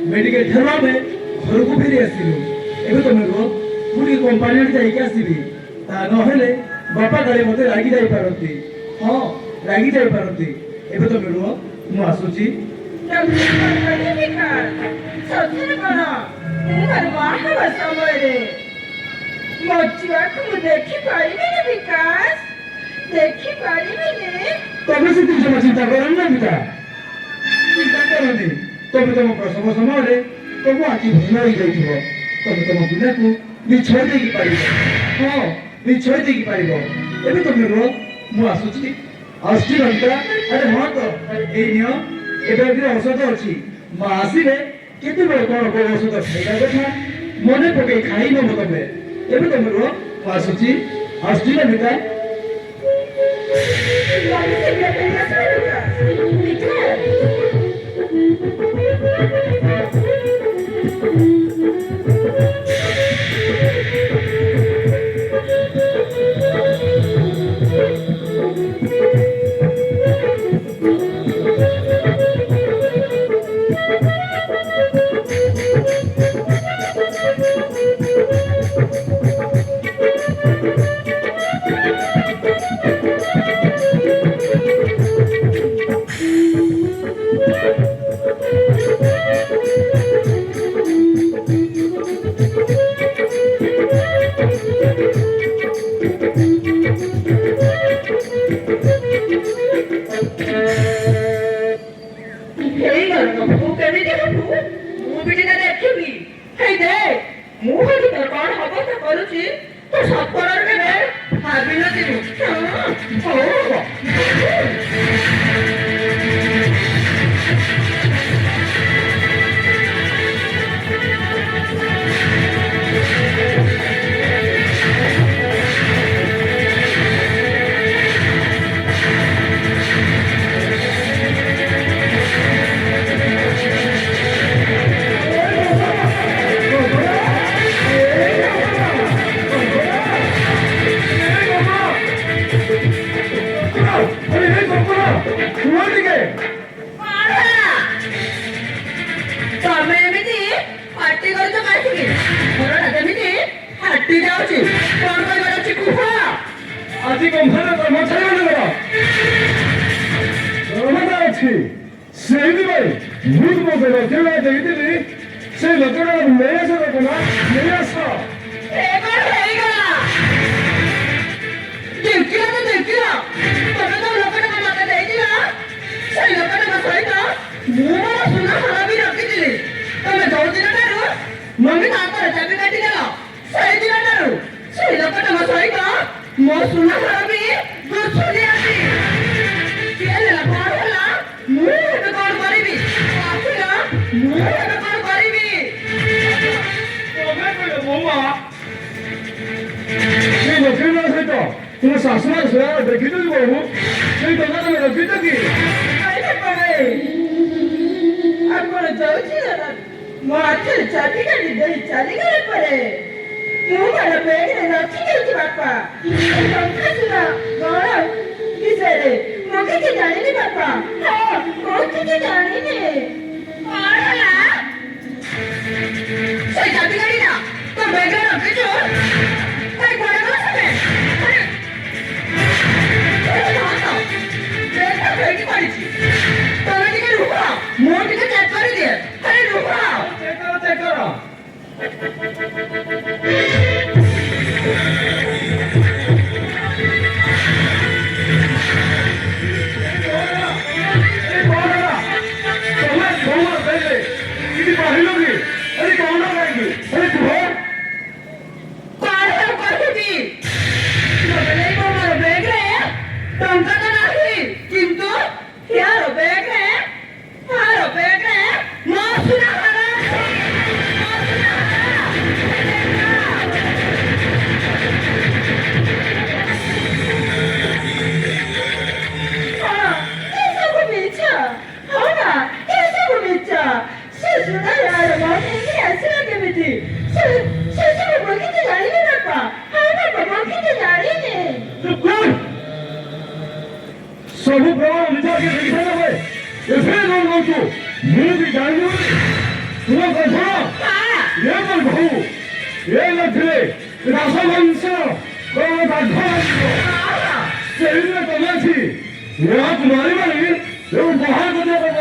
medical ठरवा में घर को फेरी आसिलु एबे तमे को पुरी कंपनी रे जाई के आसीबी ता न हेले बापा गाड़ी मते लागी जाई पारती हां लागी जाई पारती एबे तमे रो मु आसुची सत्य करा मुहर बाहर समय रे मचिया को देखि पाइबे ने विकास देखि पाइबे ने तबे से तुम चिंता करन ना बिता चिंता करनी तबे तुम प्रसव समय तुम आखि भूल हो जाइथिबो तबे तुम पिला को बिछड़ दे की पाइबो हां बिछड़ दे की पाइबो एबे तुम रो मु आसुची आस्ती रंता अरे हां तो ए नियो एबे भी औषध अछि मा आसीले केते बड़ कोन को औषध खाइबा କଥା मने पके खाइ न तबे एबे तुम रो मु आसुची आस्ती रंता আজি কোম্পানি কর্মচারী বলে রমনা আছে সেই দিবে ভূত বসে কেউ দেখি সেই লোকেরা মেয়ে আসে দেখো না মেয়ে আসো এবার হয়ে গেল দেখিলা তো দেখিলা তবে তো লোকেরা মাথা দেইছিলা সেই লোকেরা সহিত ମୁଁ ସୁନା ହଳ ବି ରଖିଥିଲି ତମେ ଯୋଉ ଦିନଠାରୁ ମମି ତାଙ୍କର ଚାବି କାଟିଦେଲ ସେଇ ଦିନଠାରୁ ସେଇ ଲୋକଟା ମୋ ସହିତ ମୋ ସୁନା ହଳ ବି ଦୁସୁଲି ଆସି କିଏ ନେଲା କଣ ହେଲା ମୁଁ ଏବେ କଣ କରିବି ଆସିଲ ମୁଁ ଏବେ କଣ କରିବି ତମେ କହିଲ ବୋମା ସେଇ ଲୋକଟା ସହିତ ତୁମ ଶାଶୁମା ସେରା ଦେଖିଛ କି ବୋହୁ ସେଇ ଟଙ୍କା ତମେ ରଖିଛ କି ଆପଣ ଯାଉଛି ମୋ ହାତରେ ଚାବି କାଟି ଦେଇ ଚାଲିଗଲେ ପରେ ମୁଁ ମୋର ବେଗରେ ରଖିଦେଇଛି ବାପା ଟଙ୍କା ସୁନା କଣ ବିଷୟରେ ମୁଁ କିଛି ଜାଣିନି ବାପା ହଁ ମୁଁ କିଛି ଜାଣିନି କଣ ହେଲା ସେଇ ଚାବି କାଟି ନା ତୋ ବେଗରେ ରଖିଛୁ ସେଇ କୁଆଡ଼େ ଗଲ ବେଗଟା ବେଗି ପଡ଼ିଛି ତମେ ଟିକେ ରୁହ ମୁଁ ଟିକେ ଚେକ୍ କରିଦିଏ ଆରେ ରୁହ ଚେକ୍ କର ସୁନା ୟାର ମୋ ନେଇକି ଆସିଲା କେମିତି ସେ ସବୁ ମୁଁ କିଛି ଜାଣିନି ବାପା ହଁ ବାପା ମୁଁ କିଛି ଜାଣିନି ଚୁପ କର ସବୁ ପ୍ରମାଣ ନିଜେ ଆଗେ ଦେଖି ସାରିଲା ପରେ ଏଥିରେ କଣ କହୁଛୁ ମୁଁ ବି ଜାଣିନି ତୁମ କଥା ଏ ମୋର ବୋହୂ ଏ ନଥିଲେ ରାସବଂଶ କଣ ବାଧ୍ୟ ଲାଗିବ ସେଇଦିନ ତମେ ଆସି ଏହାକୁ ମାରିବାନି ଏବଂ ବାହାର କରିବା